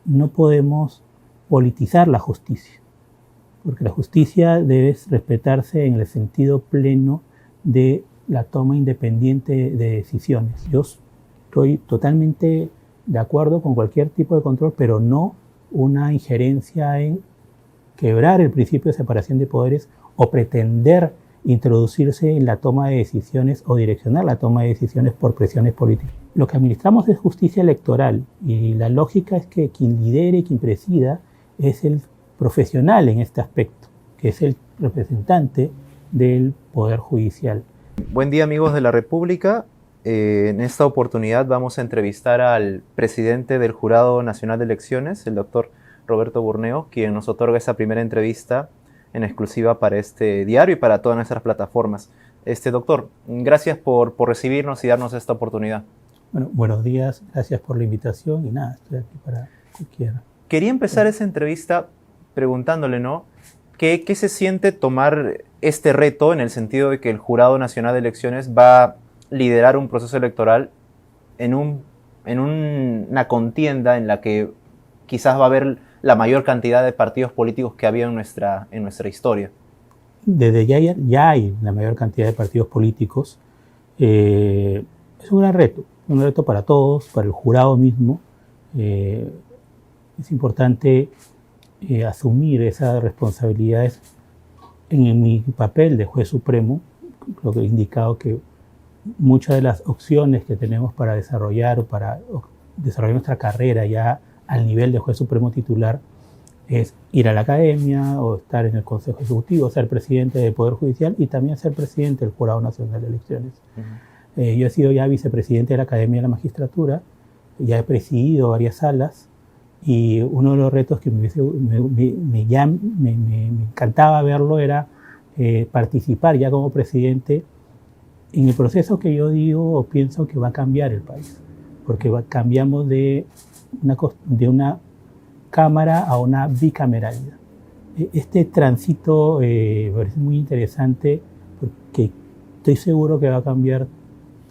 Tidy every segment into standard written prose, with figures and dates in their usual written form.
no podemos politizar la justicia, porque la justicia debe respetarse en el sentido pleno de la toma independiente de decisiones. Yo estoy totalmente de acuerdo con cualquier tipo de control, pero no una injerencia en quebrar el principio de separación de poderes o pretender introducirse en la toma de decisiones o direccionar la toma de decisiones por presiones políticas. Lo que administramos es justicia electoral y la lógica es que quien lidere, quien presida, es el profesional en este aspecto, que es el representante del Poder Judicial. Buen día, amigos de la República. En esta oportunidad vamos a entrevistar al presidente del Jurado Nacional de Elecciones, el doctor Roberto Burneo, quien nos otorga esta primera entrevista en exclusiva para este diario y para todas nuestras plataformas. Doctor, gracias por recibirnos y darnos esta oportunidad. Bueno, buenos días, gracias por la invitación y nada, estoy aquí para cualquiera. Quería empezar esa entrevista preguntándole, ¿no? ¿Qué se siente tomar este reto en el sentido de que el Jurado Nacional de Elecciones va a liderar un proceso electoral en una contienda en la que quizás va a haber la mayor cantidad de partidos políticos que había en nuestra historia? Desde ya hay la mayor cantidad de partidos políticos. Es un reto para todos, para el jurado mismo. Es importante asumir esas responsabilidades. En mi papel de juez supremo, lo que he indicado que muchas de las opciones que tenemos para desarrollar nuestra carrera ya al nivel de juez supremo titular es ir a la academia o estar en el Consejo Ejecutivo, ser presidente del Poder Judicial y también ser presidente del Jurado Nacional de Elecciones. Yo he sido ya vicepresidente de la Academia de la Magistratura, ya he presidido varias salas y uno de los retos que me encantaba verlo era participar ya como presidente en el proceso que yo digo o pienso que va a cambiar el país, porque cambiamos de una cámara a una bicameralidad. Este tránsito me parece muy interesante porque estoy seguro que va a cambiar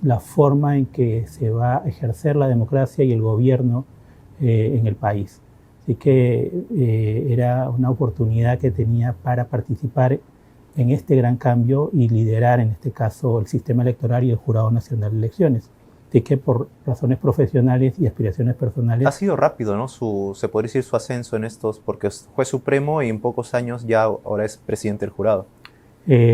la forma en que se va a ejercer la democracia y el gobierno en el país. Así que era una oportunidad que tenía para participar en este gran cambio y liderar en este caso el sistema electoral y el Jurado Nacional de Elecciones. Así que por razones profesionales y aspiraciones personales... Ha sido rápido, ¿no? Se podría decir su ascenso en estos, porque es juez supremo y en pocos años ya ahora es presidente del jurado.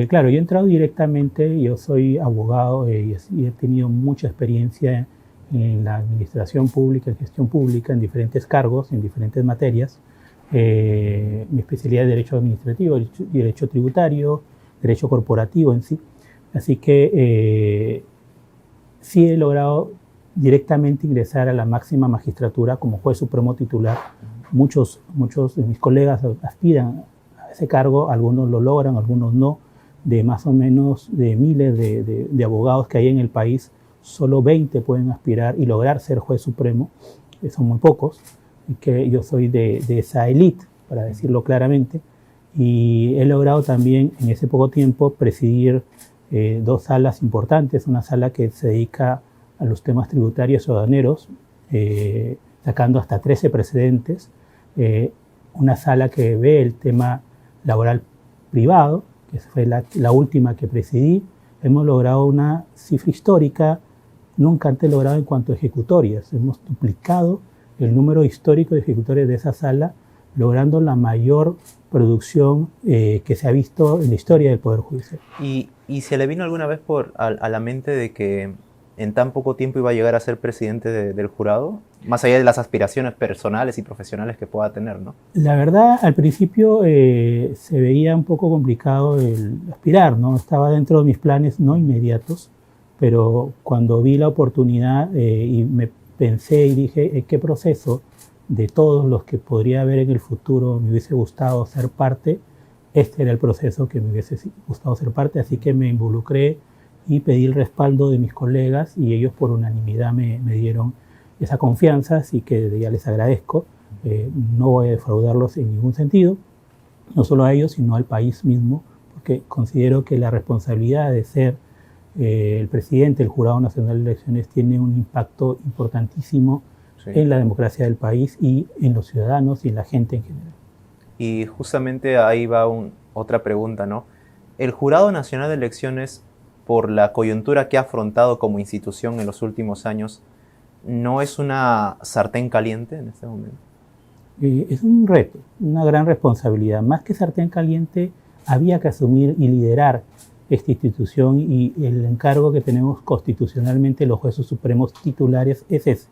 Claro, yo he entrado directamente, yo soy abogado y he tenido mucha experiencia en la administración pública, en gestión pública, en diferentes cargos, en diferentes materias. Mi especialidad es Derecho Administrativo, Derecho Tributario, Derecho Corporativo en sí. Así que sí he logrado directamente ingresar a la máxima magistratura como juez supremo titular. Muchos de mis colegas aspiran a ese cargo, algunos lo logran, algunos no. De más o menos de miles de abogados que hay en el país, solo 20 pueden aspirar y lograr ser juez supremo, son muy pocos, y que yo soy de esa élite, para decirlo claramente, y he logrado también en ese poco tiempo presidir dos salas importantes, una sala que se dedica a los temas tributarios y aduaneros, sacando hasta 13 precedentes, una sala que ve el tema laboral privado, que fue la última que presidí. Hemos logrado una cifra histórica, nunca antes logrado en cuanto a ejecutorias. Hemos duplicado el número histórico de ejecutorias de esa sala, logrando la mayor producción que se ha visto en la historia del Poder Judicial. ¿Y se le vino alguna vez a la mente de que en tan poco tiempo iba a llegar a ser presidente del jurado? Más allá de las aspiraciones personales y profesionales que pueda tener, ¿no? La verdad, al principio se veía un poco complicado el aspirar, ¿no? Estaba dentro de mis planes no inmediatos, pero cuando vi la oportunidad y me pensé y dije, ¿qué proceso de todos los que podría haber en el futuro me hubiese gustado ser parte? Este era el proceso que me hubiese gustado ser parte, así que me involucré y pedí el respaldo de mis colegas y ellos por unanimidad me dieron esa confianza, así que ya les agradezco. No voy a defraudarlos en ningún sentido, no solo a ellos, sino al país mismo, porque considero que la responsabilidad de ser el presidente del Jurado Nacional de Elecciones tiene un impacto importantísimo Sí. en la democracia del país y en los ciudadanos y en la gente en general. Y justamente ahí va otra pregunta, ¿no? El Jurado Nacional de Elecciones, por la coyuntura que ha afrontado como institución en los últimos años, ¿no es una sartén caliente en este momento? Es un reto, una gran responsabilidad. Más que sartén caliente, había que asumir y liderar esta institución, y el encargo que tenemos constitucionalmente los jueces supremos titulares es ese.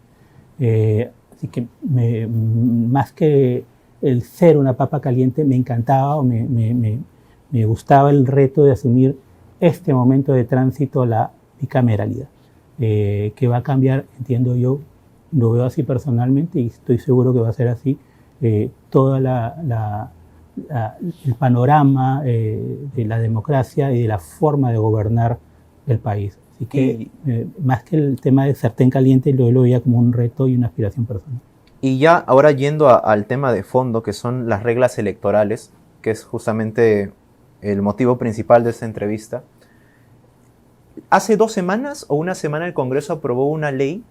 Así que más que el ser una papa caliente, me encantaba o me gustaba el reto de asumir este momento de tránsito a la bicameralidad, que va a cambiar, entiendo yo, lo veo así personalmente y estoy seguro que va a ser así, todo el panorama de la democracia y de la forma de gobernar el país. Así que más que el tema de sartén caliente, lo veía como un reto y una aspiración personal. Y ya ahora yendo al tema de fondo, que son las reglas electorales, que es justamente el motivo principal de esta entrevista. Hace 2 semanas o una semana el Congreso aprobó una ley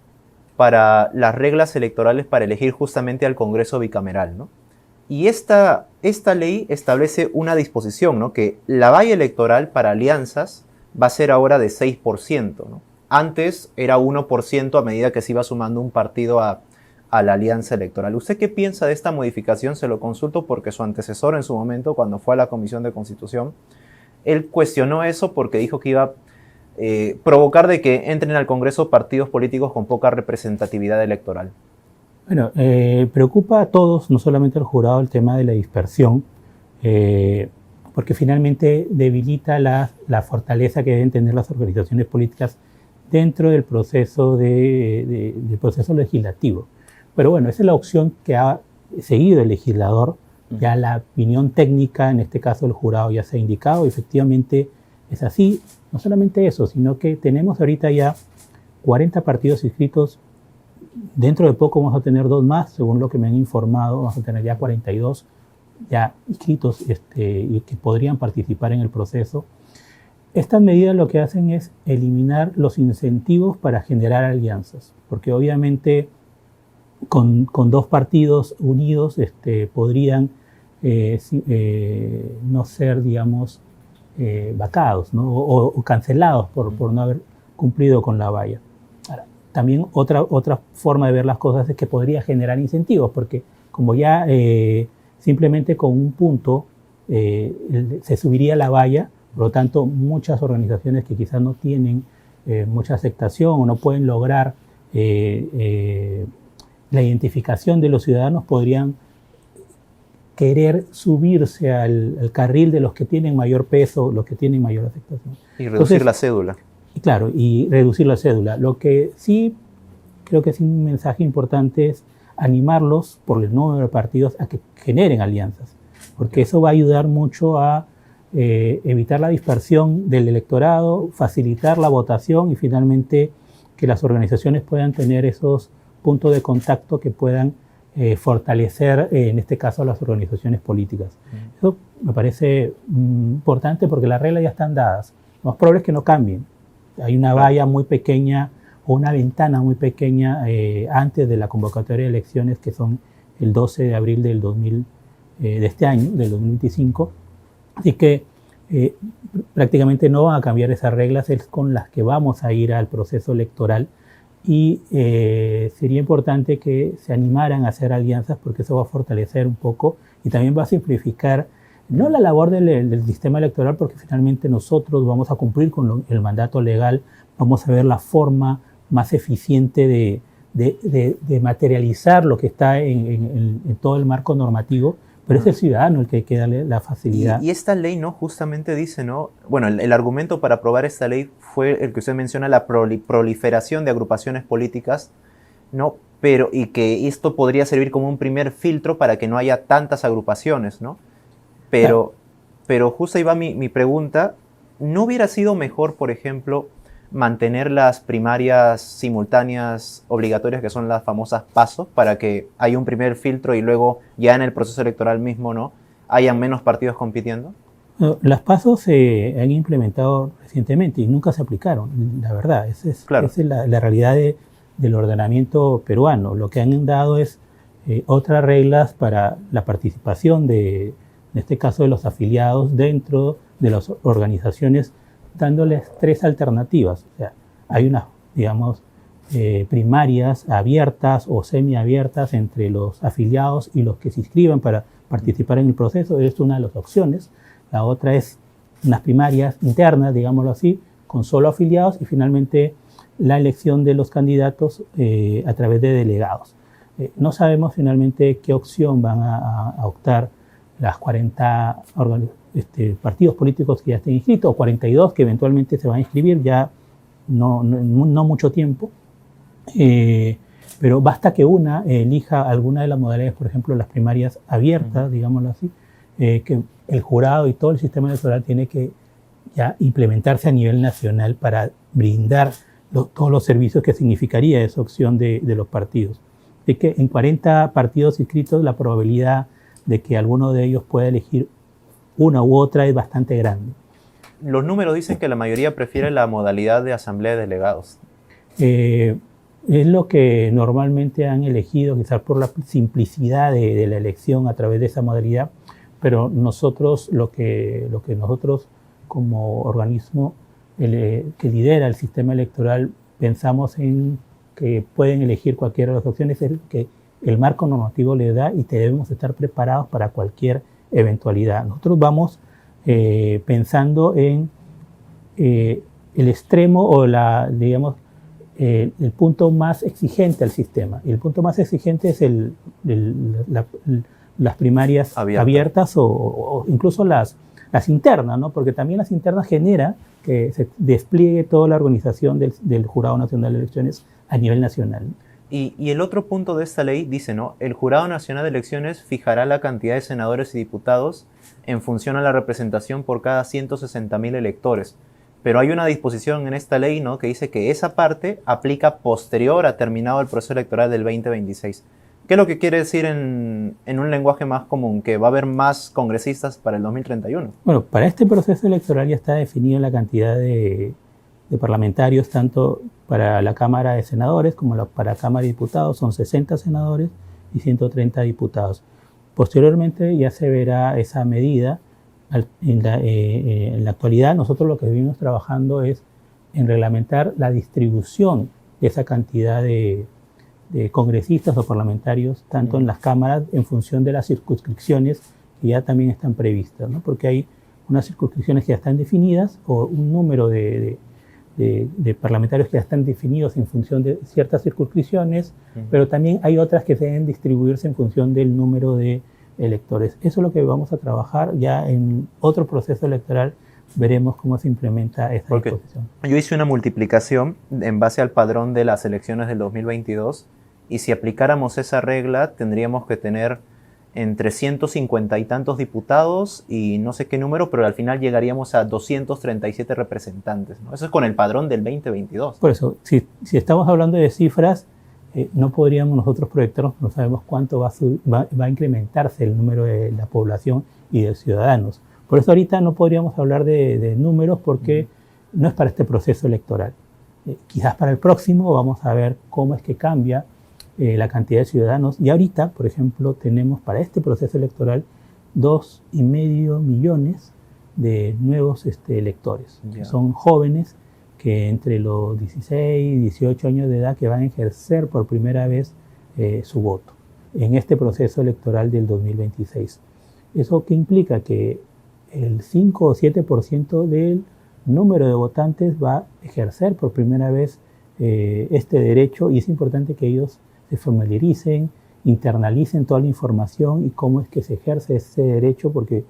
para las reglas electorales para elegir justamente al Congreso bicameral, ¿no? Y esta ley establece una disposición, ¿no? Que la valla electoral para alianzas va a ser ahora de 6%, ¿no? Antes era 1% a medida que se iba sumando un partido a la alianza electoral. ¿Usted qué piensa de esta modificación? Se lo consulto porque su antecesor en su momento, cuando fue a la Comisión de Constitución, él cuestionó eso porque dijo que iba a provocar de que entren al Congreso partidos políticos con poca representatividad electoral. Bueno, preocupa a todos, no solamente al jurado, el tema de la dispersión, porque finalmente debilita la fortaleza que deben tener las organizaciones políticas dentro del proceso, del proceso legislativo. Pero bueno, esa es la opción que ha seguido el legislador. Ya la opinión técnica, en este caso el jurado, ya se ha indicado, efectivamente es así. No solamente eso, sino que tenemos ahorita ya 40 partidos inscritos. Dentro de poco vamos a tener 2 más, según lo que me han informado, vamos a tener ya 42 ya inscritos y que podrían participar en el proceso. Estas medidas lo que hacen es eliminar los incentivos para generar alianzas, porque obviamente con 2 partidos unidos podrían no ser, digamos, vacados, ¿no? o cancelados por no haber cumplido con la valla. Ahora, también otra forma de ver las cosas es que podría generar incentivos, porque como ya simplemente con un punto se subiría la valla, por lo tanto muchas organizaciones que quizás no tienen mucha aceptación o no pueden lograr la identificación de los ciudadanos podrían querer subirse al carril de los que tienen mayor peso, los que tienen mayor aceptación. Y reducir la cédula. Claro, y reducir la cédula. Lo que sí creo que es un mensaje importante es animarlos por el número de partidos a que generen alianzas, porque eso va a ayudar mucho a evitar la dispersión del electorado, facilitar la votación y finalmente que las organizaciones puedan tener esos puntos de contacto que puedan fortalecer, en este caso, a las organizaciones políticas. Eso me parece importante porque las reglas ya están dadas. Lo más probable es que no cambien. Hay una valla muy pequeña o una ventana muy pequeña antes de la convocatoria de elecciones, que son el 12 de abril de este año, del 2025. Así que prácticamente no van a cambiar esas reglas, es con las que vamos a ir al proceso electoral. Y sería importante que se animaran a hacer alianzas porque eso va a fortalecer un poco y también va a simplificar no la labor del sistema electoral, porque finalmente nosotros vamos a cumplir con el mandato legal, vamos a ver la forma más eficiente de materializar lo que está en todo el marco normativo, pero es el ciudadano el que hay que darle la facilidad. Y esta ley, ¿no? Justamente dice, ¿no? Bueno, el argumento para aprobar esta ley fue el que usted menciona, la proliferación de agrupaciones políticas, ¿no? Y que esto podría servir como un primer filtro para que no haya tantas agrupaciones, ¿no? Pero justo ahí va mi pregunta, ¿no hubiera sido mejor, por ejemplo, mantener las primarias simultáneas obligatorias, que son las famosas PASO, para que haya un primer filtro y luego ya en el proceso electoral mismo, ¿no?, hayan menos partidos compitiendo? Las PASO se han implementado recientemente y nunca se aplicaron, la verdad. Esa es Claro. la realidad del ordenamiento peruano. Lo que han dado es otras reglas para la participación en este caso de los afiliados dentro de las organizaciones, dándoles tres alternativas. O sea, hay unas, digamos, primarias abiertas o semiabiertas entre los afiliados y los que se inscriban para participar en el proceso. Es una de las opciones. La otra es unas primarias internas, digámoslo así, con solo afiliados, y finalmente la elección de los candidatos a través de delegados. No sabemos finalmente qué opción van a optar las 40 partidos políticos que ya estén inscritos, o 42 que eventualmente se van a inscribir, ya no mucho tiempo. Pero basta que una elija alguna de las modalidades, por ejemplo, las primarias abiertas, digámoslo así, que el jurado y todo el sistema electoral tiene que ya implementarse a nivel nacional para brindar todos los servicios que significaría esa opción de los partidos. Es que en 40 partidos inscritos la probabilidad de que alguno de ellos pueda elegir una u otra es bastante grande. Los números dicen que la mayoría prefiere la modalidad de asamblea de delegados. Es lo que normalmente han elegido, quizás por la simplicidad de la elección a través de esa modalidad, pero nosotros, lo que nosotros como organismo que lidera el sistema electoral pensamos en que pueden elegir cualquiera de las opciones, es que el marco normativo les da y debemos estar preparados para cualquier eventualidad. Nosotros vamos pensando en el extremo o digamos, el punto más exigente al sistema. Y el punto más exigente es las primarias abiertas o incluso las internas, ¿no? Porque también las internas generan que se despliegue toda la organización del Jurado Nacional de Elecciones a nivel nacional. Y el otro punto de esta ley dice, ¿no? El Jurado Nacional de Elecciones fijará la cantidad de senadores y diputados en función a la representación por cada 160.000 electores. Pero hay una disposición en esta ley, ¿no?, que dice que esa parte aplica posterior a terminado el proceso electoral del 2026. ¿Qué es lo que quiere decir en un lenguaje más común? ¿Que va a haber más congresistas para el 2031? Bueno, para este proceso electoral ya está definida la cantidad de parlamentarios, tanto para la Cámara de Senadores como para la Cámara de Diputados. Son 60 senadores y 130 diputados. Posteriormente ya se verá esa medida. En la actualidad nosotros lo que venimos trabajando es en reglamentar la distribución de esa cantidad de congresistas o parlamentarios, tanto en las cámaras en función de las circunscripciones que ya también están previstas, ¿no? Porque hay unas circunscripciones que ya están definidas o un número de parlamentarios que ya están definidos en función de ciertas circunscripciones, pero también hay otras que deben distribuirse en función del número de electores. Eso es lo que vamos a trabajar ya en otro proceso electoral. Veremos cómo se implementa esa disposición. Yo hice una multiplicación en base al padrón de las elecciones del 2022 y si aplicáramos esa regla tendríamos que tener entre 150 y tantos diputados y no sé qué número, pero al final llegaríamos a 237 representantes, ¿no? Eso es con el padrón del 2022. Por eso, si estamos hablando de cifras, no podríamos nosotros proyectarnos, no sabemos cuánto va a incrementarse el número de la población y de ciudadanos. Por eso ahorita no podríamos hablar de números porque no es para este proceso electoral. Quizás para el próximo vamos a ver cómo es que cambia la cantidad de ciudadanos. Y ahorita, por ejemplo, tenemos para este proceso electoral 2,5 millones de nuevos electores. Yeah. Son jóvenes que entre los 16 y 18 años de edad que van a ejercer por primera vez su voto en este proceso electoral del 2026. ¿Eso qué implica? Que el 5 o 7% del número de votantes va a ejercer por primera vez este derecho, y es importante que ellos se familiaricen, internalicen toda la información y cómo es que se ejerce ese derecho, porque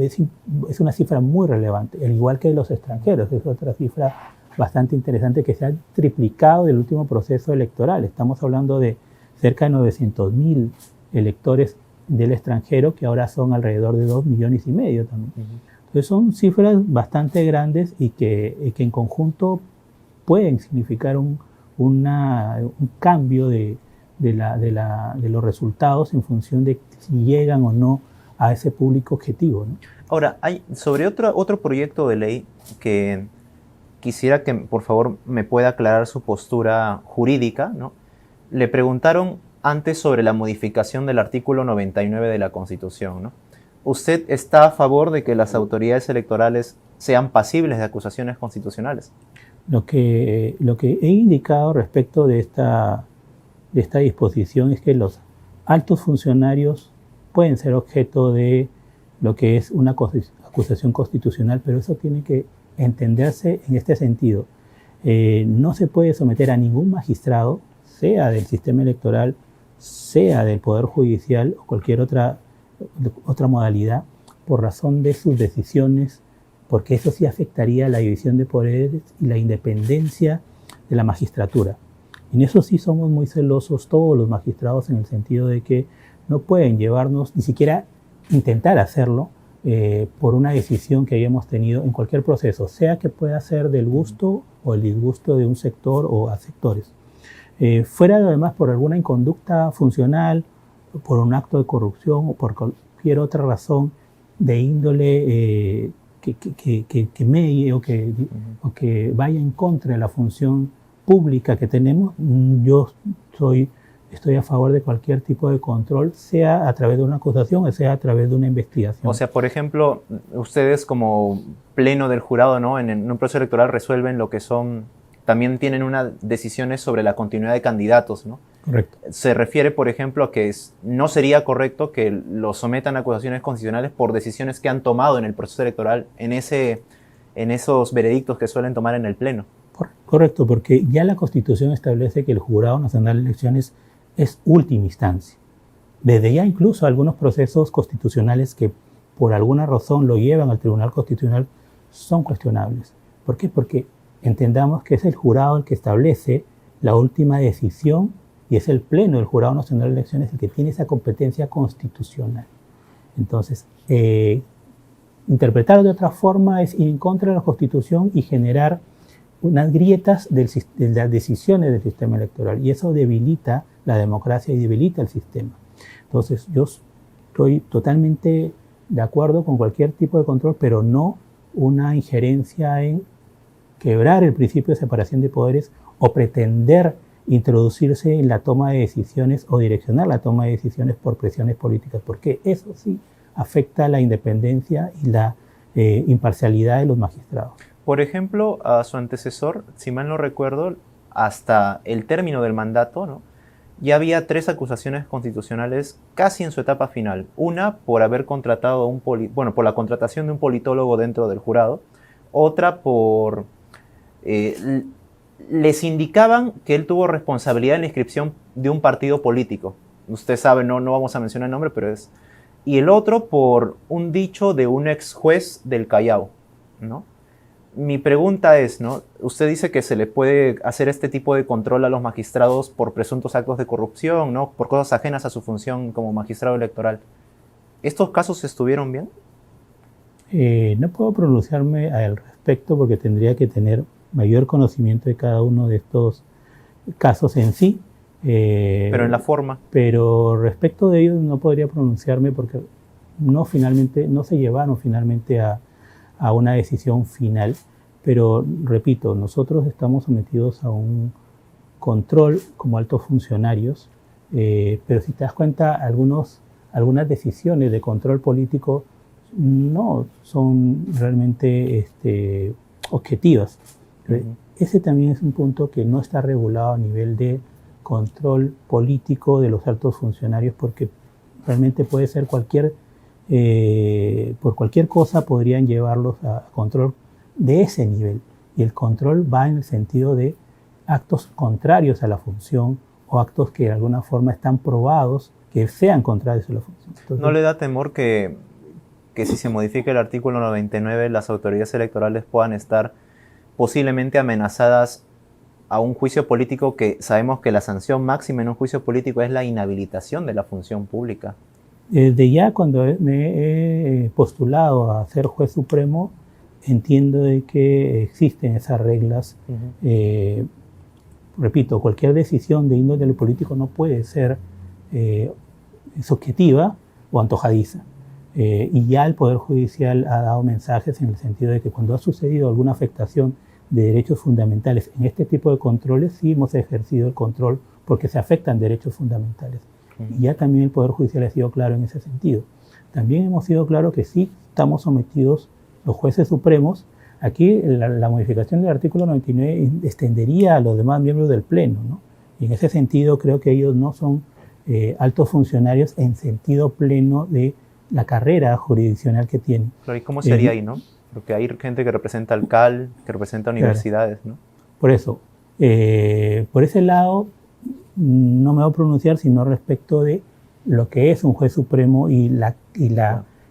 es una cifra muy relevante, al igual que los extranjeros. Es otra cifra bastante interesante que se ha triplicado del último proceso electoral. Estamos hablando de cerca de 900.000 electores del extranjero, que ahora son alrededor de 2,5 millones también. Entonces son cifras bastante grandes y que en conjunto pueden significar un cambio de los resultados en función de si llegan o no a ese público objetivo, ¿no? Ahora, hay sobre otro proyecto de ley que quisiera que por favor me pueda aclarar su postura jurídica, ¿no? Le preguntaron antes sobre la modificación del artículo 99 de la Constitución, ¿no? ¿Usted está a favor de que las autoridades electorales sean pasibles de acusaciones constitucionales? Lo que he indicado respecto de esta disposición es que los altos funcionarios pueden ser objeto de lo que es una acusación constitucional, pero eso tiene que entenderse en este sentido. No se puede someter a ningún magistrado, sea del sistema electoral, sea del Poder Judicial o cualquier otra modalidad, por razón de sus decisiones, porque eso sí afectaría la división de poderes y la independencia de la magistratura. En eso sí somos muy celosos todos los magistrados, en el sentido de que no pueden llevarnos, ni siquiera intentar hacerlo, por una decisión que hayamos tenido en cualquier proceso, sea que pueda ser del gusto o el disgusto de un sector o a sectores. Fuera además por alguna inconducta funcional, por un acto de corrupción o por cualquier otra razón de índole que medie o que vaya en contra de la función pública que tenemos, yo estoy a favor de cualquier tipo de control, sea a través de una acusación o sea a través de una investigación. O sea, por ejemplo, ustedes como pleno del jurado, ¿no? En un proceso electoral resuelven lo que son, también tienen unas decisiones sobre la continuidad de candidatos, ¿no? Correcto. Se refiere, por ejemplo, a que no sería correcto que los sometan a acusaciones constitucionales por decisiones que han tomado en el proceso electoral, en esos veredictos que suelen tomar en el pleno. Correcto, porque ya la Constitución establece que el Jurado Nacional de Elecciones es última instancia. Desde ya incluso algunos procesos constitucionales que por alguna razón lo llevan al Tribunal Constitucional son cuestionables. ¿Por qué? Porque entendamos que es el jurado el que establece la última decisión y es el Pleno del Jurado Nacional de Elecciones el que tiene esa competencia constitucional. Entonces, interpretarlo de otra forma es ir en contra de la Constitución y generar unas grietas de las decisiones del sistema electoral, y eso debilita la democracia y debilita el sistema. Entonces, yo estoy totalmente de acuerdo con cualquier tipo de control, pero no una injerencia en quebrar el principio de separación de poderes o pretender introducirse en la toma de decisiones o direccionar la toma de decisiones por presiones políticas, porque eso sí afecta la independencia y la imparcialidad de los magistrados. Por ejemplo, a su antecesor, si mal no recuerdo, hasta el término del mandato, ¿no?, ya había 3 acusaciones constitucionales casi en su etapa final. Una por haber contratado por la contratación de un politólogo dentro del jurado. Otra por les indicaban que él tuvo responsabilidad en la inscripción de un partido político. Usted sabe, no vamos a mencionar el nombre, pero es. Y el otro por un dicho de un ex juez del Callao, ¿no? Mi pregunta es, ¿no? Usted dice que se le puede hacer este tipo de control a los magistrados por presuntos actos de corrupción, ¿no?, por cosas ajenas a su función como magistrado electoral. ¿Estos casos estuvieron bien? No puedo pronunciarme al respecto porque tendría que tener mayor conocimiento de cada uno de estos casos en sí. Pero en la forma. Pero respecto de ellos no podría pronunciarme porque no se llevaron finalmente a una decisión final. Pero repito, nosotros estamos sometidos a un control como altos funcionarios, pero si te das cuenta, algunas decisiones de control político no son realmente objetivas. Ese también es un punto que no está regulado a nivel de control político de los altos funcionarios, porque realmente puede ser por cualquier cosa podrían llevarlos a control de ese nivel, y el control va en el sentido de actos contrarios a la función o actos que de alguna forma están probados que sean contrarios a la función. Entonces, ¿no le da temor que si se modifica el artículo 99 las autoridades electorales puedan estar posiblemente amenazadas a un juicio político, que sabemos que la sanción máxima en un juicio político es la inhabilitación de la función pública? Desde ya cuando me he postulado a ser juez supremo, entiendo de que existen esas reglas. Repito, cualquier decisión de índole político no puede ser subjetiva o antojadiza. Y ya el Poder Judicial ha dado mensajes en el sentido de que cuando ha sucedido alguna afectación de derechos fundamentales. En este tipo de controles sí hemos ejercido el control porque se afectan derechos fundamentales. Y ya también el Poder Judicial ha sido claro en ese sentido. También hemos sido claro que sí estamos sometidos los jueces supremos. Aquí la modificación del artículo 99 extendería a los demás miembros del Pleno, ¿no? Y en ese sentido creo que ellos no son altos funcionarios en sentido pleno de la carrera jurisdiccional que tienen. Claro, ¿y cómo sería ahí, no? Porque hay gente que representa al CAL, que representa universidades, ¿no? Por eso, por ese lado, no me voy a pronunciar sino respecto de lo que es un juez supremo y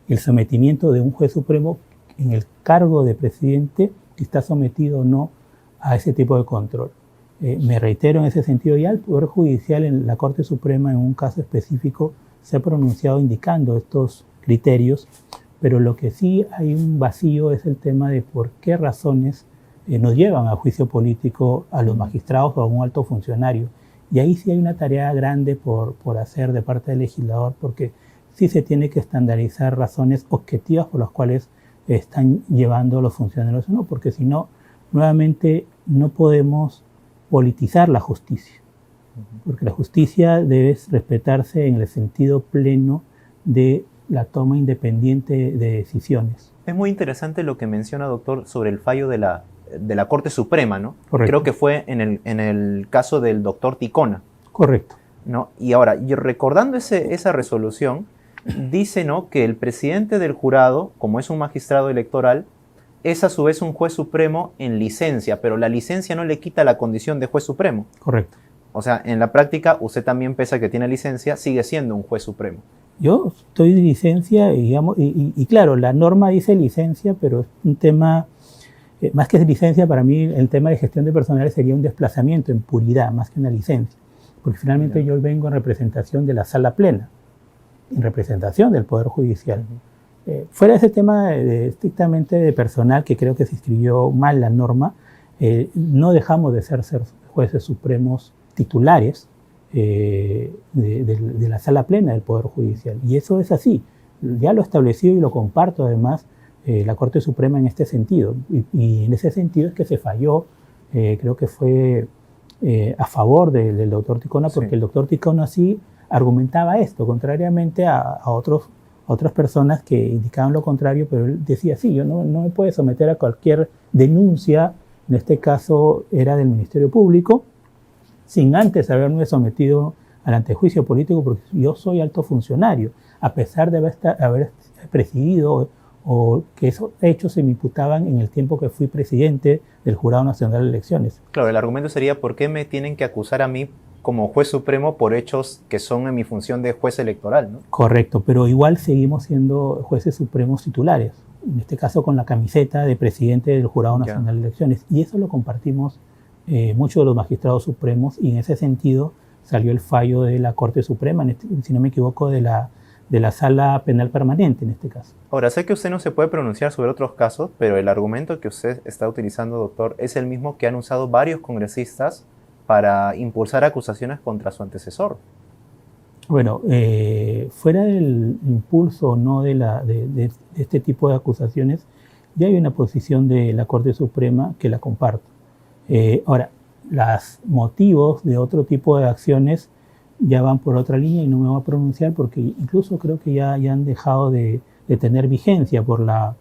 el sometimiento de un juez supremo en el cargo de presidente, que está sometido o no a ese tipo de control. Me reitero en ese sentido, ya el Poder Judicial en la Corte Suprema en un caso específico se ha pronunciado indicando estos criterios, pero lo que sí hay un vacío es el tema de por qué razones nos llevan a juicio político a los magistrados o a un alto funcionario. Y ahí sí hay una tarea grande por hacer de parte del legislador, porque sí se tiene que estandarizar razones objetivas por las cuales están llevando los funcionarios o no, porque si no, nuevamente no podemos politizar la justicia, porque la justicia debe respetarse en el sentido pleno de la toma independiente de decisiones. Es muy interesante lo que menciona, doctor, sobre el fallo de la Corte Suprema, ¿no? Correcto. Creo que fue en el caso del doctor Ticona. Correcto. ¿No? Y ahora, recordando esa resolución, dice, ¿no?, que el presidente del jurado, como es un magistrado electoral, es a su vez un juez supremo en licencia, pero la licencia no le quita la condición de juez supremo. Correcto. O sea, en la práctica, usted también, pese a que tiene licencia, sigue siendo un juez supremo. Yo estoy de licencia, digamos, y claro, la norma dice licencia, pero es un tema, más que licencia, para mí el tema de gestión de personal sería un desplazamiento en puridad, más que una licencia, porque finalmente yo vengo en representación de la sala plena, en representación del Poder Judicial. Fuera de ese tema estrictamente de personal, que creo que se escribió mal la norma, no dejamos de ser jueces supremos titulares de la sala plena del Poder Judicial. Y eso es así. Ya lo he establecido y lo comparto además la Corte Suprema en este sentido. Y en ese sentido es que se falló, creo que fue a favor del doctor Ticona, porque sí. El doctor Ticona sí argumentaba esto, contrariamente a otras personas que indicaban lo contrario, pero él decía, sí, yo no me puedo someter a cualquier denuncia, en este caso era del Ministerio Público, sin antes haberme sometido al antejuicio político, porque yo soy alto funcionario, a pesar de haber presidido o que esos hechos se me imputaban en el tiempo que fui presidente del Jurado Nacional de Elecciones. Claro, el argumento sería, ¿por qué me tienen que acusar a mí como juez supremo por hechos que son en mi función de juez electoral, ¿no? Correcto, pero igual seguimos siendo jueces supremos titulares, en este caso con la camiseta de presidente del Jurado Nacional de Elecciones, y eso lo compartimos muchos de los magistrados supremos, y en ese sentido salió el fallo de la Corte Suprema, si no me equivoco, de la Sala Penal Permanente en este caso. Ahora, sé que usted no se puede pronunciar sobre otros casos, pero el argumento que usted está utilizando, doctor, es el mismo que han usado varios congresistas para impulsar acusaciones contra su antecesor. Bueno, fuera del impulso o no de este tipo de acusaciones, ya hay una posición de la Corte Suprema que la comparto. Ahora, los motivos de otro tipo de acciones ya van por otra línea y no me voy a pronunciar porque incluso creo que ya han dejado de tener vigencia porque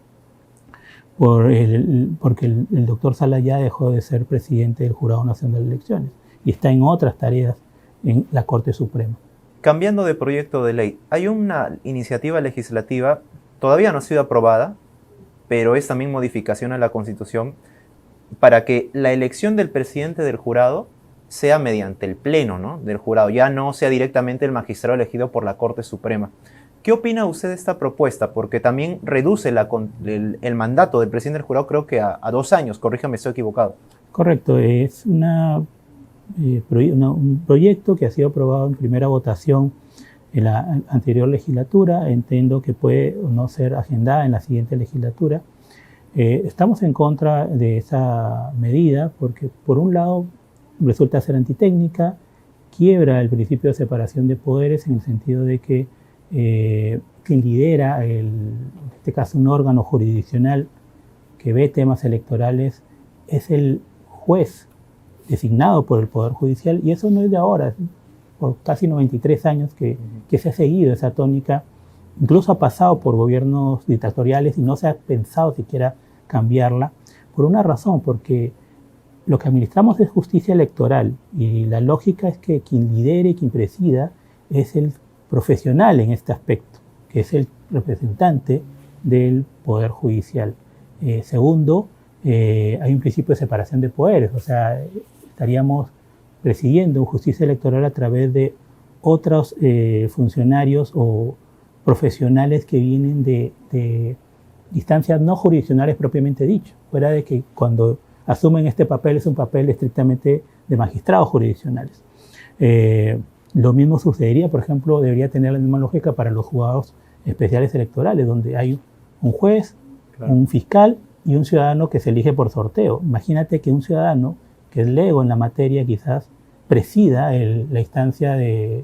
el doctor Sala ya dejó de ser presidente del Jurado Nacional de Elecciones y está en otras tareas en la Corte Suprema. Cambiando de proyecto de ley, hay una iniciativa legislativa, todavía no ha sido aprobada, pero es también modificación a la Constitución, para que la elección del presidente del jurado sea mediante el pleno, ¿no?, del jurado, ya no sea directamente el magistrado elegido por la Corte Suprema. ¿Qué opina usted de esta propuesta? Porque también reduce el mandato del presidente del jurado, creo que a 2 años, corríjame si estoy equivocado. Correcto, es un proyecto que ha sido aprobado en primera votación en la anterior legislatura, entiendo que puede o no ser agendada en la siguiente legislatura. Estamos en contra de esa medida porque, por un lado, resulta ser antitécnica, quiebra el principio de separación de poderes en el sentido de que quien lidera, en este caso un órgano jurisdiccional que ve temas electorales, es el juez designado por el Poder Judicial, y eso no es de ahora, por casi 93 años que se ha seguido esa tónica, incluso ha pasado por gobiernos dictatoriales y no se ha pensado siquiera cambiarla, por una razón, porque lo que administramos es justicia electoral y la lógica es que quien lidere, quien presida, es el profesional en este aspecto, que es el representante del Poder Judicial. Segundo, hay un principio de separación de poderes, o sea, estaríamos presidiendo justicia electoral a través de otros funcionarios o profesionales que vienen de instancias no jurisdiccionales propiamente dicho, fuera de que cuando asumen este papel es un papel estrictamente de magistrados jurisdiccionales. Lo mismo sucedería, por ejemplo, debería tener la misma lógica para los juzgados especiales electorales, donde hay un juez, claro, un fiscal y un ciudadano que se elige por sorteo. Imagínate que un ciudadano que es lego en la materia quizás presida la instancia de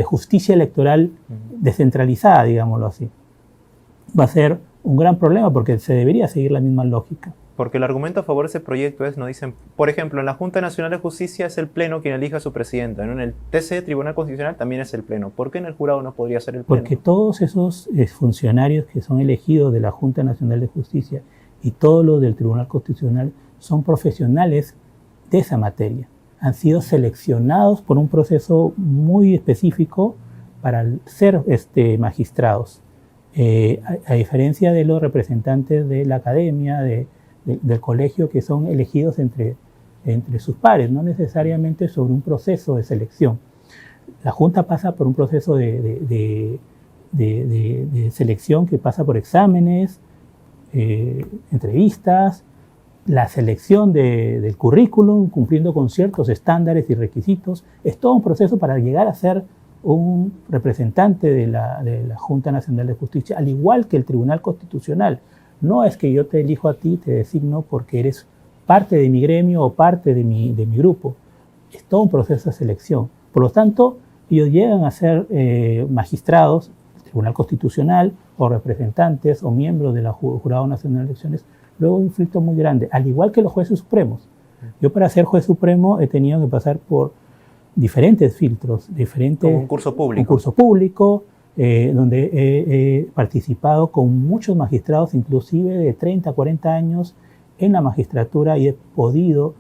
justicia electoral descentralizada, digámoslo así. Va a ser un gran problema porque se debería seguir la misma lógica. Porque el argumento a favor de ese proyecto es, nos dicen, por ejemplo, en la Junta Nacional de Justicia es el Pleno quien elija a su presidenta, ¿no? En el TC, Tribunal Constitucional, también es el Pleno. ¿Por qué en el jurado no podría ser el Pleno? Porque todos esos funcionarios que son elegidos de la Junta Nacional de Justicia y todos los del Tribunal Constitucional son profesionales de esa materia. Han sido seleccionados por un proceso muy específico para ser magistrados. A diferencia de los representantes de la academia, del colegio, que son elegidos entre sus pares, no necesariamente sobre un proceso de selección. La Junta pasa por un proceso de selección que pasa por exámenes, entrevistas, la selección del currículum, cumpliendo con ciertos estándares y requisitos. Es todo un proceso para llegar a ser un representante de la Junta Nacional de Justicia, al igual que el Tribunal Constitucional. No es que yo te elijo a ti, te designo porque eres parte de mi gremio o parte de mi grupo. Es todo un proceso de selección. Por lo tanto, ellos llegan a ser magistrados del Tribunal Constitucional o representantes o miembros de la Jurado Nacional de Elecciones, luego de un filtro muy grande, al igual que los jueces supremos. Yo para ser juez supremo he tenido que pasar por diferentes filtros, como un curso público. Un curso público, donde he participado con muchos magistrados, inclusive de 30, 40 años en la magistratura, y he podido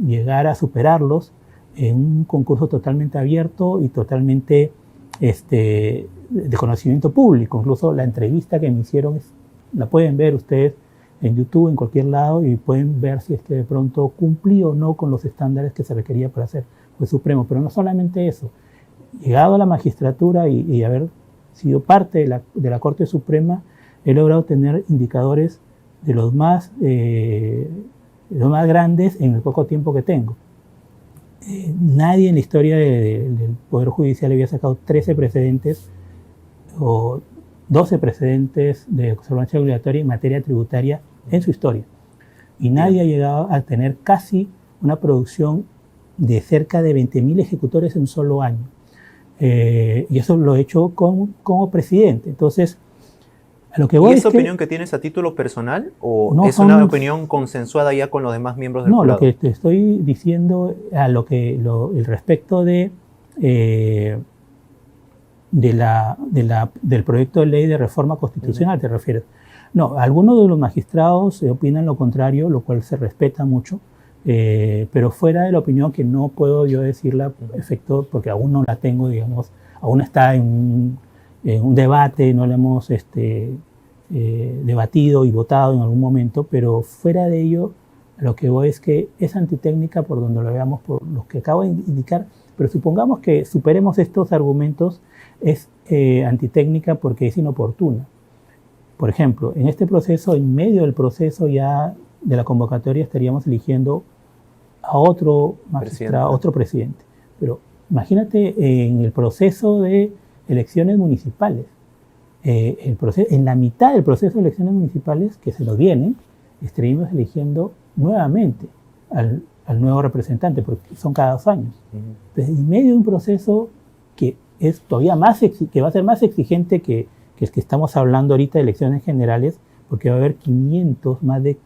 llegar a superarlos en un concurso totalmente abierto y totalmente de conocimiento público. Incluso la entrevista que me hicieron la pueden ver ustedes en YouTube, en cualquier lado, y pueden ver si de pronto cumplí o no con los estándares que se requería para ser juez supremo. Pero no solamente eso, llegado a la magistratura y haber sido parte de la Corte Suprema, he logrado tener indicadores de los más grandes en el poco tiempo que tengo. Nadie en la historia del Poder Judicial había sacado 13 precedentes o 12 precedentes de observancia obligatoria en materia tributaria en su historia. Y nadie ha llegado a tener casi una producción de cerca de 20.000 ejecutores en un solo año. Y eso lo he hecho como presidente. Entonces, a lo que voy ¿Y esa opinión que tienes a título personal o no es una opinión consensuada ya con los demás miembros del jurado? No, lo que te estoy diciendo el respecto del proyecto de ley de reforma constitucional, ¿te refieres? No, algunos de los magistrados opinan lo contrario, lo cual se respeta mucho, pero fuera de la opinión que no puedo yo decirla efecto, porque aún no la tengo, digamos, aún está en un debate, no la hemos debatido y votado en algún momento, pero fuera de ello, lo que voy es que es antitécnica por donde lo veamos, por los que acabo de indicar, pero supongamos que superemos estos argumentos, es antitécnica porque es inoportuna. Por ejemplo, en este proceso, en medio del proceso ya de la convocatoria, estaríamos eligiendo a otro magistrado, a otro presidente. Pero imagínate en el proceso de elecciones municipales, en la mitad del proceso de elecciones municipales que se nos vienen, estaríamos eligiendo nuevamente al nuevo representante, porque son cada 2 años. Entonces, en medio de un proceso que es todavía que va a ser más exigente que el que estamos hablando ahorita de elecciones generales, porque va a haber más de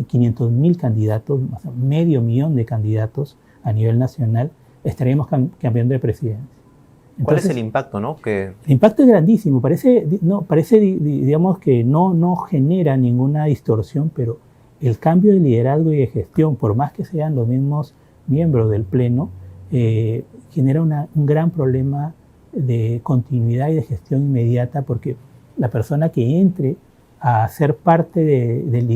500.000 candidatos, o sea, 500.000 de candidatos a nivel nacional, estaríamos cambiando de presidencia. Entonces, ¿cuál es el impacto, no? El impacto es grandísimo. Parece digamos, que no genera ninguna distorsión, pero el cambio de liderazgo y de gestión, por más que sean los mismos miembros del Pleno, genera un gran problema de continuidad y de gestión inmediata, porque la persona que entre a ser parte del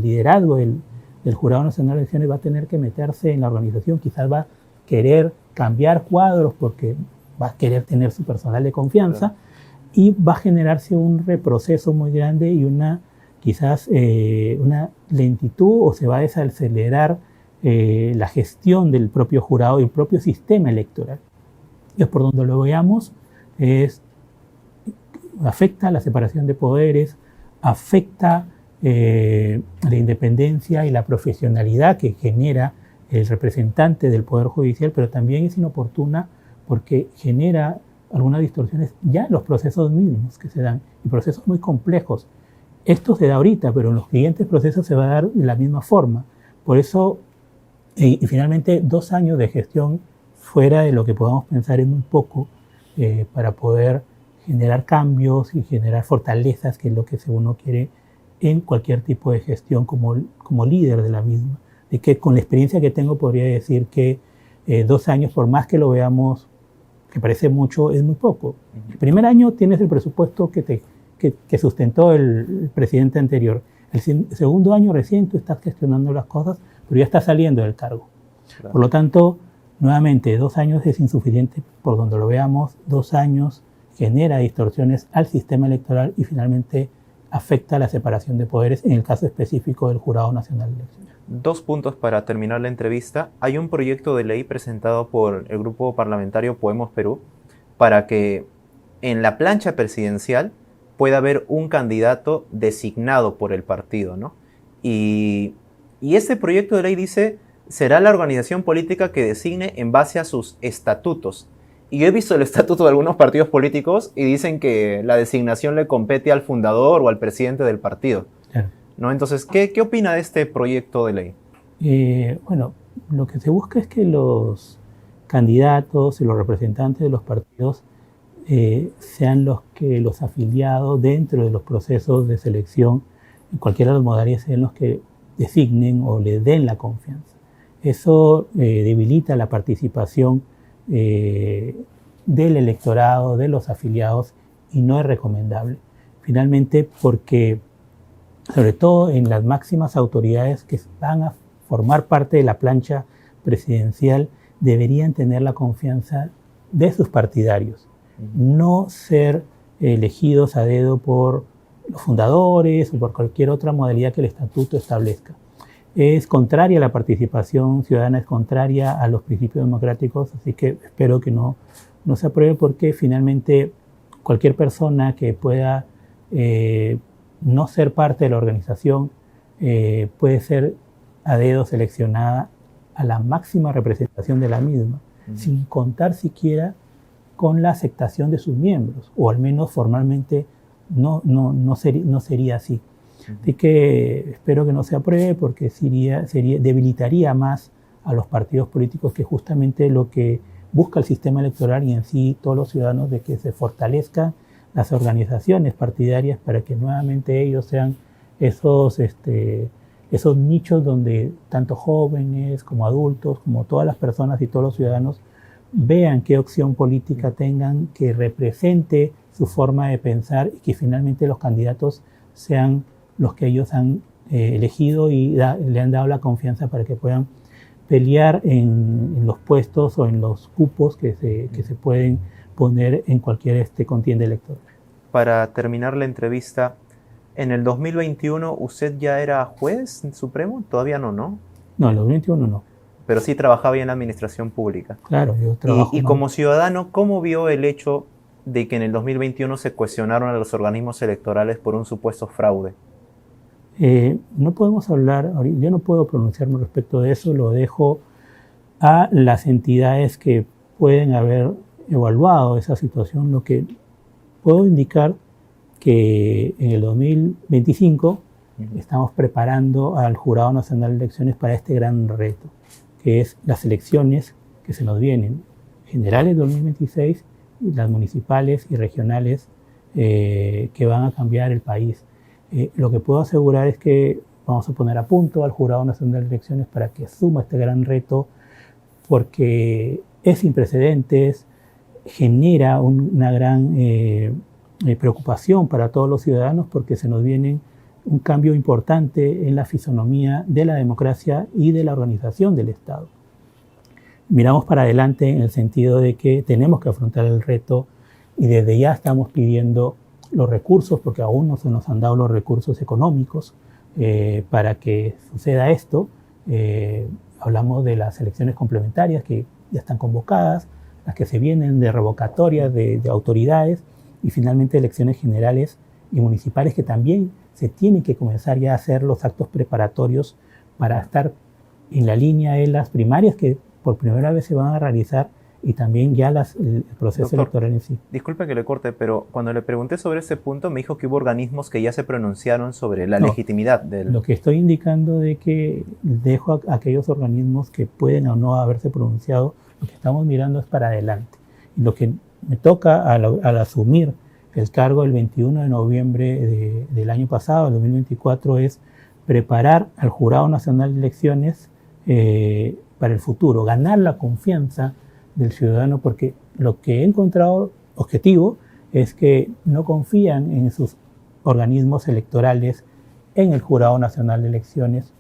liderazgo del Jurado Nacional de Elecciones va a tener que meterse en la organización, quizás va a querer cambiar cuadros porque va a querer tener su personal de confianza, claro, y va a generarse un reproceso muy grande y quizás una lentitud, o se va a desacelerar la gestión del propio jurado y el propio sistema electoral. Y por donde lo veamos, afecta la separación de poderes, afecta la independencia y la profesionalidad que genera el representante del Poder Judicial, pero también es inoportuna porque genera algunas distorsiones ya en los procesos mismos que se dan, y procesos muy complejos. Esto se da ahorita, pero en los siguientes procesos se va a dar de la misma forma. Por eso, y finalmente, 2 años de gestión fuera de lo que podamos pensar es muy poco para poder generar cambios y generar fortalezas, que es lo que uno quiere en cualquier tipo de gestión como líder de la misma. De que con la experiencia que tengo podría decir que 2 años, por más que lo veamos, que parece mucho, es muy poco. El primer año tienes el presupuesto que sustentó el presidente anterior. El segundo año recién tú estás gestionando las cosas, pero ya estás saliendo del cargo. Claro. Por lo tanto, nuevamente, 2 años es insuficiente por donde lo veamos. 2 años genera distorsiones al sistema electoral y finalmente afecta la separación de poderes en el caso específico del Jurado Nacional de Elecciones. 2 puntos para terminar la entrevista. Hay un proyecto de ley presentado por el grupo parlamentario Podemos Perú para que en la plancha presidencial pueda haber un candidato designado por el partido, ¿no? Y este proyecto de ley dice, será la organización política que designe en base a sus estatutos. Y yo he visto el estatuto de algunos partidos políticos y dicen que la designación le compete al fundador o al presidente del partido. Claro. ¿No? Entonces, ¿qué opina de este proyecto de ley? Bueno, lo que se busca es que los candidatos y los representantes de los partidos sean los afiliados dentro de los procesos de selección, en cualquiera de las modalidades, sean los que designen o le den la confianza. Eso debilita la participación del electorado, de los afiliados, y no es recomendable. Finalmente, porque sobre todo en las máximas autoridades que van a formar parte de la plancha presidencial, deberían tener la confianza de sus partidarios, no ser elegidos a dedo por los fundadores o por cualquier otra modalidad que el estatuto establezca. Es contraria a la participación ciudadana, es contraria a los principios democráticos, así que espero que no se apruebe, porque finalmente cualquier persona que pueda no ser parte de la organización puede ser a dedo seleccionada a la máxima representación de la misma, sin contar siquiera con la aceptación de sus miembros, o al menos formalmente no sería así. Así que espero que no se apruebe, porque debilitaría más a los partidos políticos, que justamente lo que busca el sistema electoral y en sí todos los ciudadanos, de que se fortalezcan las organizaciones partidarias para que nuevamente ellos sean esos nichos donde tanto jóvenes como adultos, como todas las personas y todos los ciudadanos vean qué opción política tengan, que represente su forma de pensar, y que finalmente los candidatos sean los que ellos han elegido y le han dado la confianza para que puedan pelear en los puestos o en los cupos que se pueden poner en cualquier contienda electoral. Para terminar la entrevista, ¿en el 2021 usted ya era juez supremo? Todavía no, ¿no? No, en el 2021 no. Pero sí trabajaba ya en la administración pública. Claro, yo trabajo. Y como ciudadano, ¿cómo vio el hecho de que en el 2021 se cuestionaron a los organismos electorales por un supuesto fraude? No podemos hablar, yo no puedo pronunciarme respecto de eso, lo dejo a las entidades que pueden haber evaluado esa situación. Lo que puedo indicar que en el 2025 Estamos preparando al Jurado Nacional de Elecciones para este gran reto, que es las elecciones que se nos vienen, generales 2026 y las municipales y regionales que van a cambiar el país. Lo que puedo asegurar es que vamos a poner a punto al Jurado Nacional de Elecciones para que asuma este gran reto, porque es sin precedentes, genera una gran preocupación para todos los ciudadanos, porque se nos viene un cambio importante en la fisonomía de la democracia y de la organización del Estado. Miramos para adelante en el sentido de que tenemos que afrontar el reto y desde ya estamos pidiendo los recursos, porque aún no se nos han dado los recursos económicos para que suceda esto. Hablamos de las elecciones complementarias que ya están convocadas, las que se vienen de revocatorias de autoridades y finalmente elecciones generales y municipales que también se tienen que comenzar ya a hacer los actos preparatorios para estar en la línea de las primarias que por primera vez se van a realizar y también ya el proceso electoral en sí. Disculpe que le corte, pero cuando le pregunté sobre ese punto me dijo que hubo organismos que ya se pronunciaron sobre la legitimidad del... Lo que estoy indicando de que dejo a aquellos organismos que pueden o no haberse pronunciado, lo que estamos mirando es para adelante. Y lo que me toca al asumir el cargo el 21 de noviembre del año pasado, el 2024, es preparar al Jurado Nacional de Elecciones para el futuro, ganar la confianza del ciudadano, porque lo que he encontrado objetivo es que no confían en sus organismos electorales, en el Jurado Nacional de Elecciones,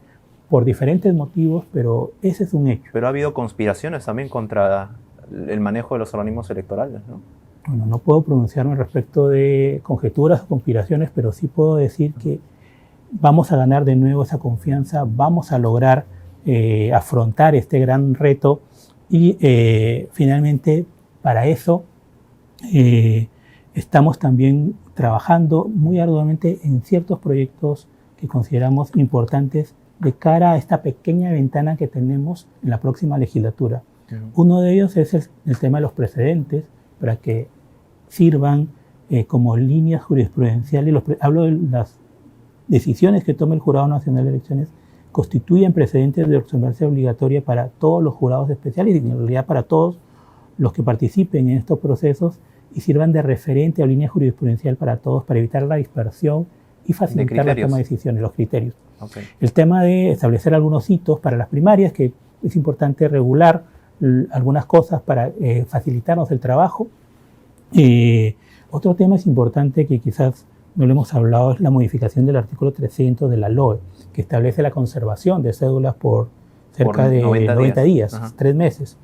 por diferentes motivos, pero ese es un hecho. Pero ha habido conspiraciones también contra el manejo de los organismos electorales, ¿no? Bueno, no puedo pronunciarme respecto de conjeturas o conspiraciones, pero sí puedo decir que vamos a ganar de nuevo esa confianza, vamos a lograr afrontar este gran reto y finalmente para eso estamos también trabajando muy arduamente en ciertos proyectos que consideramos importantes de cara a esta pequeña ventana que tenemos en la próxima legislatura. Uno de ellos es el tema de los precedentes, para que sirvan como líneas jurisprudenciales. Hablo de las decisiones que tome el Jurado Nacional de Elecciones, constituyen precedentes de observancia obligatoria para todos los jurados especiales y en realidad para todos los que participen en estos procesos y sirvan de referente o línea jurisprudencial para todos, para evitar la dispersión y facilitar la toma de decisiones, los criterios. Okay. El tema de establecer algunos hitos para las primarias, que es importante regular algunas cosas para facilitarnos el trabajo. Otro tema es importante que quizás no lo hemos hablado, es la modificación del artículo 300 de la LOE, que establece la conservación de cédulas por cerca de 90 días, 3 meses.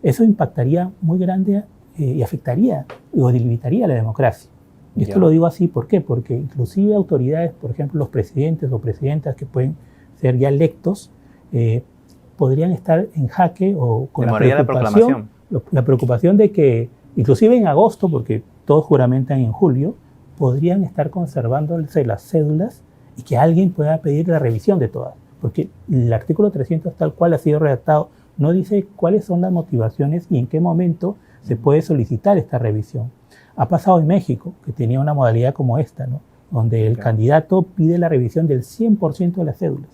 Eso impactaría muy grande y afectaría o delimitaría la democracia. Y esto lo digo así, ¿por qué? Porque inclusive autoridades, por ejemplo los presidentes o presidentas que pueden ser ya electos, podrían estar en jaque o con la preocupación de que, inclusive en agosto, porque todos juramentan en julio, podrían estar conservándose las cédulas y que alguien pueda pedir la revisión de todas. Porque el artículo 300 tal cual ha sido redactado no dice cuáles son las motivaciones y en qué momento se puede solicitar esta revisión. Ha pasado en México, que tenía una modalidad como esta, ¿no? Donde el candidato pide la revisión del 100% de las cédulas.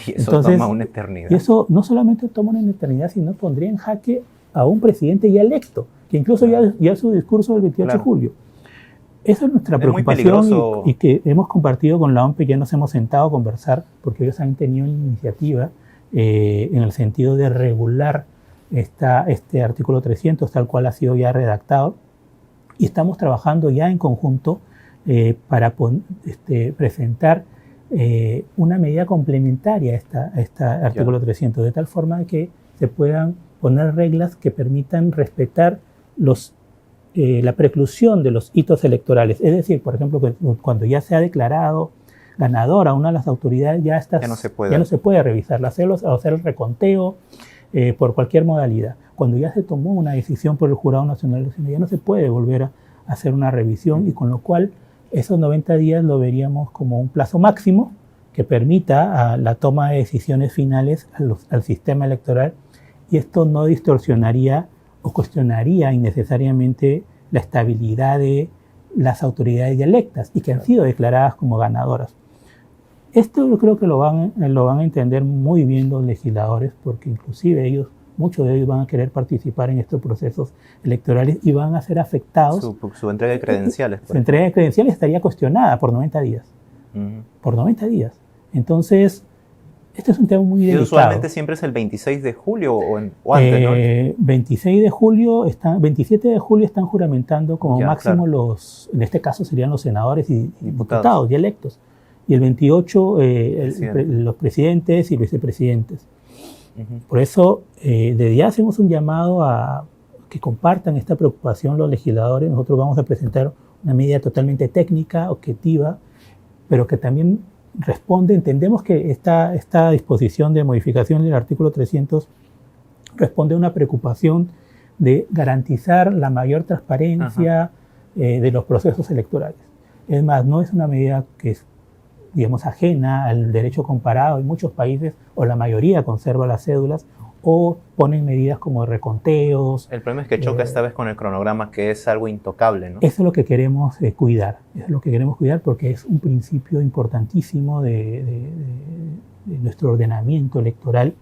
Y eso toma una eternidad. Y eso no solamente toma una eternidad, sino pondría en jaque a un presidente ya electo, que incluso ya su discurso del 28 de julio. Esa es nuestra preocupación y que hemos compartido con la OMP, ya nos hemos sentado a conversar, porque ellos han tenido una iniciativa en el sentido de regular este artículo 300, tal cual ha sido ya redactado, y estamos trabajando ya en conjunto para presentar una medida complementaria a este artículo 300, de tal forma que se puedan poner reglas que permitan respetar la preclusión de los hitos electorales. Es decir, por ejemplo, que cuando ya se ha declarado ganadora una de las autoridades, ya no se puede revisar las células o hacer el reconteo por cualquier modalidad. Cuando ya se tomó una decisión por el Jurado Nacional de Elecciones, ya no se puede volver a hacer una revisión, y con lo cual esos 90 días lo veríamos como un plazo máximo que permita la toma de decisiones finales al sistema electoral, y esto no distorsionaría o cuestionaría innecesariamente la estabilidad de las autoridades ya electas y que han sido declaradas como ganadoras. Esto yo creo que lo van a entender muy bien los legisladores, porque inclusive muchos de ellos van a querer participar en estos procesos electorales y van a ser afectados. Su entrega de credenciales. Su entrega de credenciales estaría cuestionada por 90 días. Por 90 días. Entonces, este es un tema muy delicado. Y usualmente siempre es el 26 de julio o antes, ¿no? 26 de julio, 27 de julio están juramentando como máximo claro. En este caso serían los senadores y diputados y electos. Y el 28 los presidentes y vicepresidentes. Por eso, desde ya hacemos un llamado a que compartan esta preocupación los legisladores. Nosotros vamos a presentar una medida totalmente técnica, objetiva, pero que también responde. Entendemos que esta disposición de modificación del artículo 300 responde a una preocupación de garantizar la mayor transparencia de los procesos electorales. Es más, no es una medida que es, digamos, ajena al derecho comparado. En muchos países, o la mayoría, conserva las cédulas o ponen medidas como reconteos. El problema es que choca esta vez con el cronograma, que es algo intocable, ¿no? Eso es lo que queremos cuidar. Eso es lo que queremos cuidar porque es un principio importantísimo de nuestro ordenamiento electoral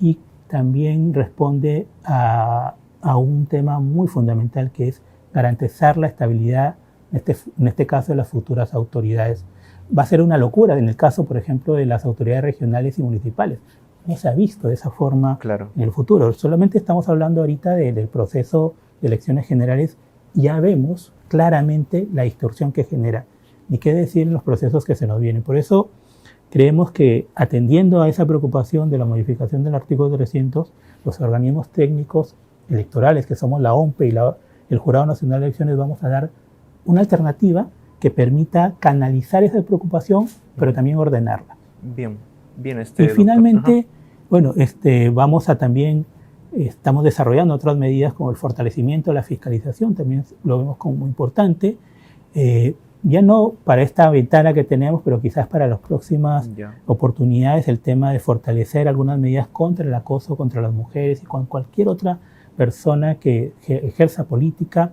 y también responde a un tema muy fundamental, que es garantizar la estabilidad, en este caso, de las futuras autoridades. Va a ser una locura en el caso, por ejemplo, de las autoridades regionales y municipales. No se ha visto de esa forma en el futuro. Solamente estamos hablando ahorita del proceso de elecciones generales. Ya vemos claramente la distorsión que genera. Ni qué decir en los procesos que se nos vienen. Por eso creemos que, atendiendo a esa preocupación de la modificación del artículo 300, los organismos técnicos electorales, que somos la OMPE y el Jurado Nacional de Elecciones, vamos a dar una alternativa que permita canalizar esa preocupación, pero también ordenarla. Bien. Y finalmente, bueno, vamos a también, estamos desarrollando otras medidas como el fortalecimiento de la fiscalización, también lo vemos como muy importante, ya no para esta ventana que tenemos, pero quizás para las próximas oportunidades, el tema de fortalecer algunas medidas contra el acoso contra las mujeres y con cualquier otra persona que ejerza política.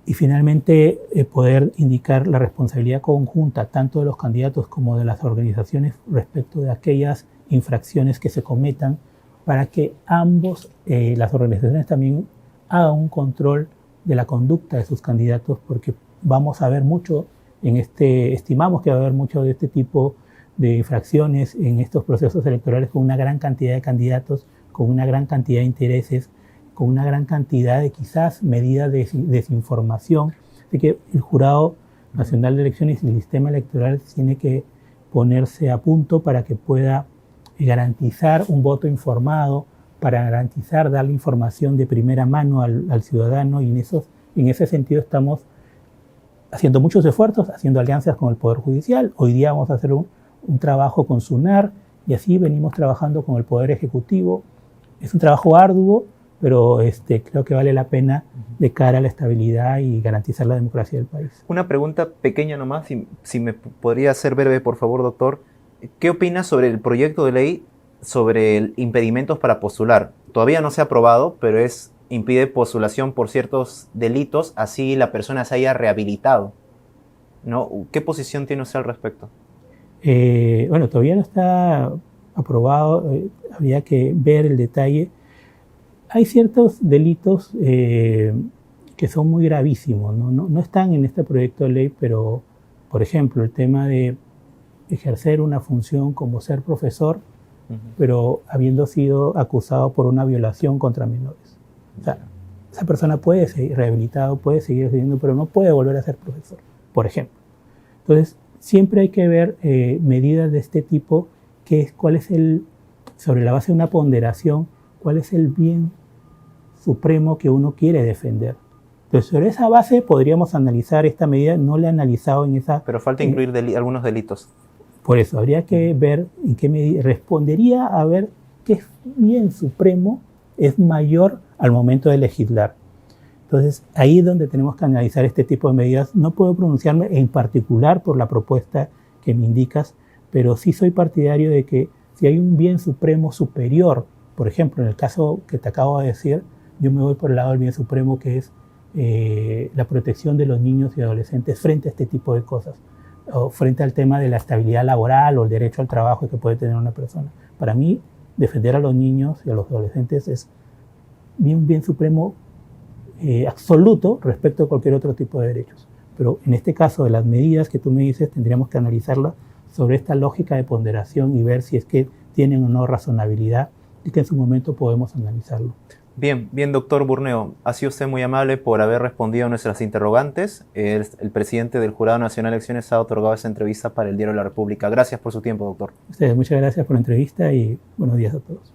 Y finalmente poder indicar la responsabilidad conjunta tanto de los candidatos como de las organizaciones respecto de aquellas infracciones que se cometan, para que ambos, las organizaciones también hagan un control de la conducta de sus candidatos, porque vamos a ver mucho estimamos que va a haber mucho de este tipo de infracciones en estos procesos electorales, con una gran cantidad de candidatos, con una gran cantidad de intereses, con una gran cantidad de quizás medidas de desinformación. Así que el Jurado Nacional de Elecciones y el sistema electoral tiene que ponerse a punto para que pueda garantizar un voto informado, para garantizar darle información de primera mano al ciudadano, y en ese sentido estamos haciendo muchos esfuerzos, haciendo alianzas con el Poder Judicial. Hoy día vamos a hacer un trabajo con SUNAR, y así venimos trabajando con el Poder Ejecutivo. Es un trabajo arduo, pero creo que vale la pena de cara a la estabilidad y garantizar la democracia del país. Una pregunta pequeña nomás, si me podría hacer breve, por favor, doctor. ¿Qué opina sobre el proyecto de ley sobre impedimentos para postular? Todavía no se ha aprobado, pero impide postulación por ciertos delitos, así la persona se haya rehabilitado, ¿no? ¿Qué posición tiene usted al respecto? Bueno, todavía no está aprobado, habría que ver el detalle. Hay ciertos delitos que son muy gravísimos, ¿no? No están en este proyecto de ley, pero, por ejemplo, el tema de ejercer una función como ser profesor, pero habiendo sido acusado por una violación contra menores. O sea, esa persona puede seguir rehabilitado, puede seguir ejerciendo, pero no puede volver a ser profesor, por ejemplo. Entonces, siempre hay que ver medidas de este tipo, sobre la base de una ponderación, cuál es el bien supremo que uno quiere defender. Entonces, sobre esa base podríamos analizar esta medida. No la he analizado en esa... Pero falta incluir algunos delitos. Por eso, habría que ver en qué medida respondería, a ver qué bien supremo es mayor al momento de legislar. Entonces, ahí es donde tenemos que analizar este tipo de medidas. No puedo pronunciarme en particular por la propuesta que me indicas, pero sí soy partidario de que si hay un bien supremo superior, por ejemplo, en el caso que te acabo de decir, yo me voy por el lado del bien supremo, que es la protección de los niños y adolescentes frente a este tipo de cosas. o frente al tema de la estabilidad laboral o el derecho al trabajo que puede tener una persona. Para mí, defender a los niños y a los adolescentes es un bien supremo absoluto respecto a cualquier otro tipo de derechos. Pero en este caso de las medidas que tú me dices, tendríamos que analizarlas sobre esta lógica de ponderación y ver si es que tienen o no razonabilidad y que en su momento podemos analizarlo. Bien, bien, doctor Burneo, ha sido usted muy amable por haber respondido a nuestras interrogantes. El presidente del Jurado Nacional de Elecciones ha otorgado esta entrevista para el Diario de la República. Gracias por su tiempo, doctor. Ustedes, muchas gracias por la entrevista y buenos días a todos.